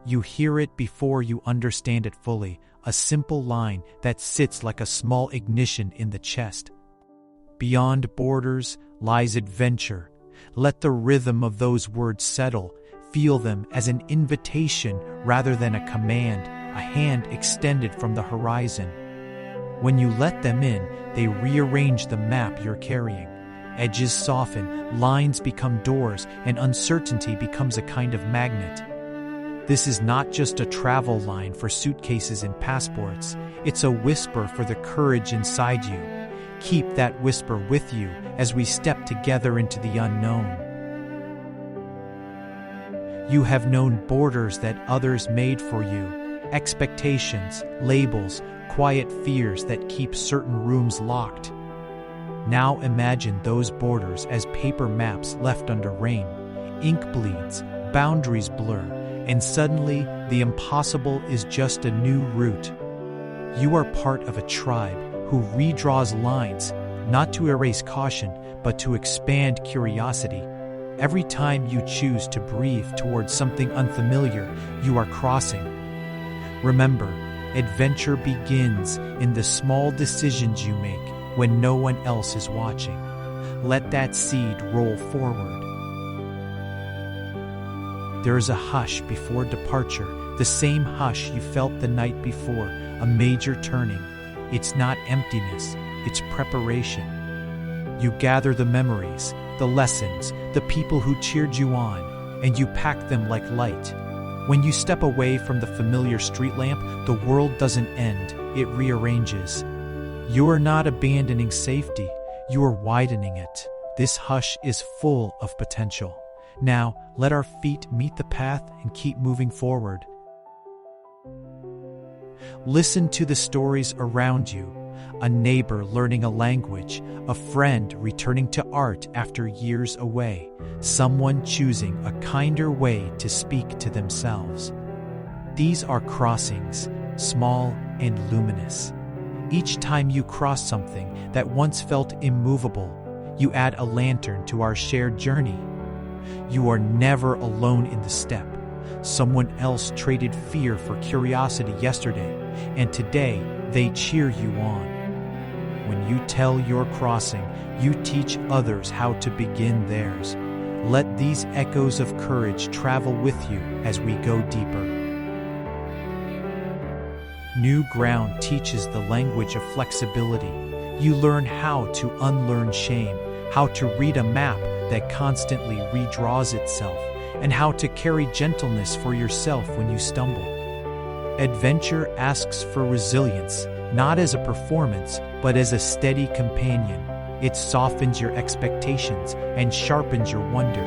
You hear it before you understand it fully, a simple line that sits like a small ignition in the chest. Beyond borders lies adventure. Let the rhythm of those words settle. Feel them as an invitation rather than a command, a hand extended from the horizon. When you let them in, they rearrange the map you're carrying. Edges soften, lines become doors, and uncertainty becomes a kind of magnet. This is not just a travel line for suitcases and passports. It's a whisper for the courage inside you. Keep that whisper with you as we step together into the unknown. You have known borders that others made for you, expectations, labels, quiet fears that keep certain rooms locked. Now imagine those borders as paper maps left under rain. Ink bleeds, boundaries blur, and suddenly the impossible is just a new route. You are part of a tribe who redraws lines, not to erase caution, but to expand curiosity. Every time you choose to breathe towards something unfamiliar, you are crossing. Remember, adventure begins in the small decisions you make when no one else is watching. Let that seed roll forward. There is a hush before departure, the same hush you felt the night before, a major turning. It's not emptiness, it's preparation. You gather the memories, the lessons, the people who cheered you on, and you pack them like light. When you step away from the familiar street lamp, the world doesn't end, it rearranges. You are not abandoning safety, you are widening it. This hush is full of potential. Now, let our feet meet the path and keep moving forward. Listen to the stories around you. A neighbor learning a language, a friend returning to art after years away, someone choosing a kinder way to speak to themselves. These are crossings, small and luminous. Each time you cross something that once felt immovable, you add a lantern to our shared journey. You are never alone in the step. Someone else traded fear for curiosity yesterday, and today they cheer you on. When you tell your crossing, you teach others how to begin theirs. Let these echoes of courage travel with you as we go deeper. New ground teaches the language of flexibility. You learn how to unlearn shame, how to read a map that constantly redraws itself, and how to carry gentleness for yourself when you stumble. Adventure asks for resilience, not as a performance, but as a steady companion. It softens your expectations and sharpens your wonder.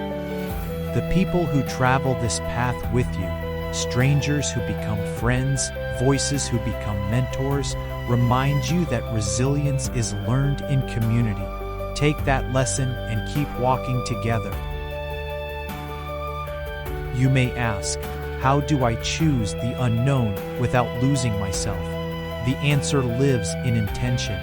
The people who travel this path with you, strangers who become friends, voices who become mentors, remind you that resilience is learned in community. Take that lesson and keep walking together. You may ask, how do I choose the unknown without losing myself? The answer lives in intention.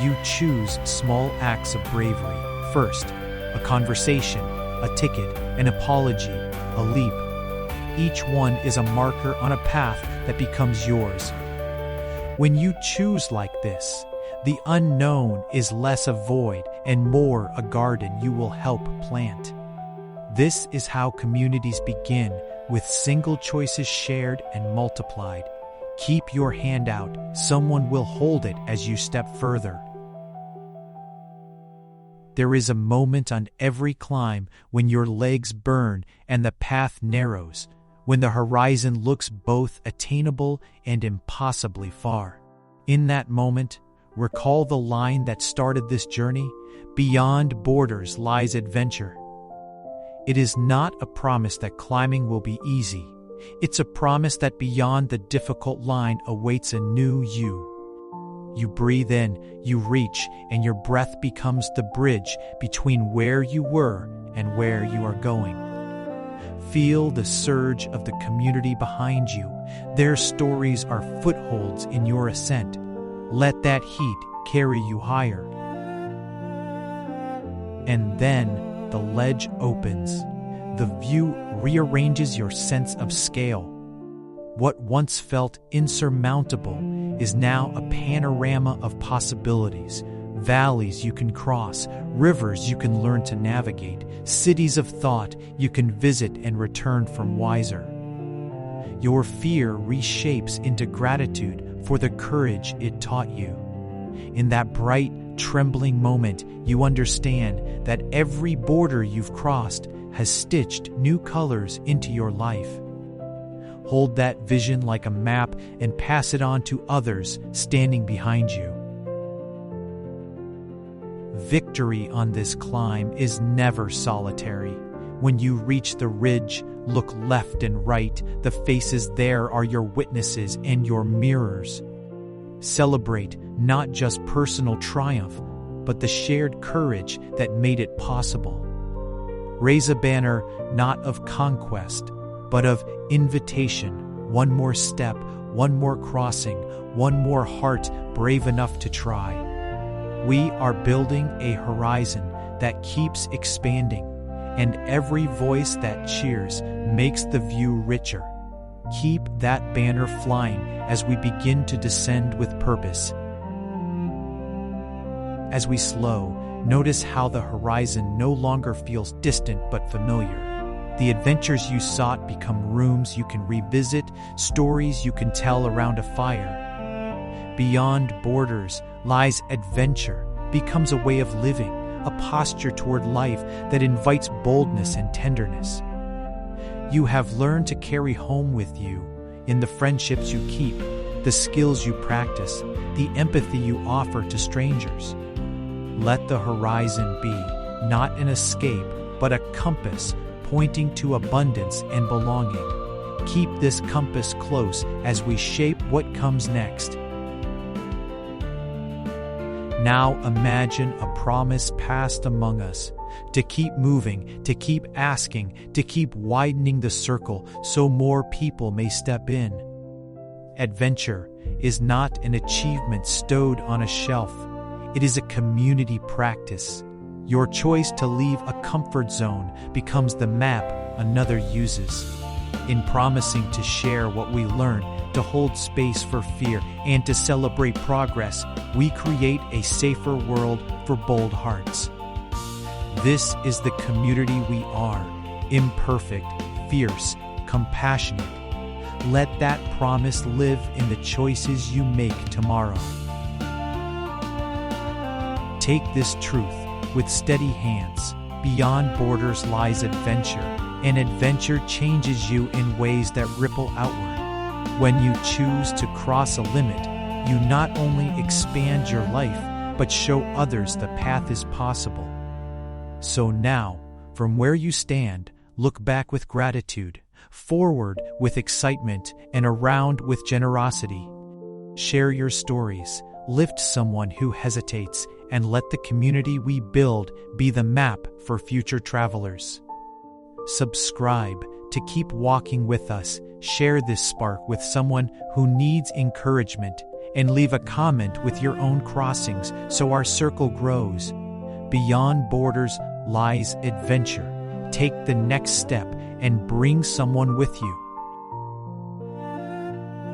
You choose small acts of bravery. First, a conversation, a ticket, an apology, a leap. Each one is a marker on a path that becomes yours. When you choose like this, the unknown is less a void and more a garden you will help plant. This is how communities begin, with single choices shared and multiplied. Keep your hand out, someone will hold it as you step further. There is a moment on every climb when your legs burn and the path narrows, when the horizon looks both attainable and impossibly far. In that moment, recall the line that started this journey: beyond borders lies adventure. It is not a promise that climbing will be easy. It's a promise that beyond the difficult line awaits a new you. You breathe in, you reach, and your breath becomes the bridge between where you were and where you are going. Feel the surge of the community behind you. Their stories are footholds in your ascent. Let that heat carry you higher. And then the ledge opens. The view rearranges your sense of scale. What once felt insurmountable is now a panorama of possibilities. Valleys you can cross, rivers you can learn to navigate, cities of thought you can visit and return from wiser. Your fear reshapes into gratitude for the courage it taught you. In that bright, trembling moment, you understand that every border you've crossed has stitched new colors into your life. Hold that vision like a map and pass it on to others standing behind you. Victory on this climb is never solitary. When you reach the ridge, look left and right. The faces there are your witnesses and your mirrors. Celebrate not just personal triumph, but the shared courage that made it possible. Raise a banner not of conquest, but of invitation. One more step, one more crossing, one more heart brave enough to try. We are building a horizon that keeps expanding, and every voice that cheers makes the view richer. Keep that banner flying as we begin to descend with purpose. As we slow, notice how the horizon no longer feels distant but familiar. The adventures you sought become rooms you can revisit, stories you can tell around a fire. Beyond borders lies adventure, becomes a way of living, a posture toward life that invites boldness and tenderness. You have learned to carry home with you, in the friendships you keep, the skills you practice, the empathy you offer to strangers. Let the horizon be not an escape, but a compass pointing to abundance and belonging. Keep this compass close as we shape what comes next. Now imagine a promise passed among us, to keep moving, to keep asking, to keep widening the circle so more people may step in. Adventure is not an achievement stowed on a shelf. It is a community practice. Your choice to leave a comfort zone becomes the map another uses. In promising to share what we learn, to hold space for fear, and to celebrate progress, we create a safer world for bold hearts. This is the community we are, imperfect, fierce, compassionate. Let that promise live in the choices you make tomorrow. Take this truth with steady hands. Beyond borders lies adventure, and adventure changes you in ways that ripple outward. When you choose to cross a limit, you not only expand your life, but show others the path is possible. So now, from where you stand, look back with gratitude, forward with excitement, and around with generosity. Share your stories, lift someone who hesitates, and let the community we build be the map for future travelers. Subscribe to keep walking with us, share this spark with someone who needs encouragement, and leave a comment with your own crossings so our circle grows. Beyond borders lies adventure. Take the next step and bring someone with you.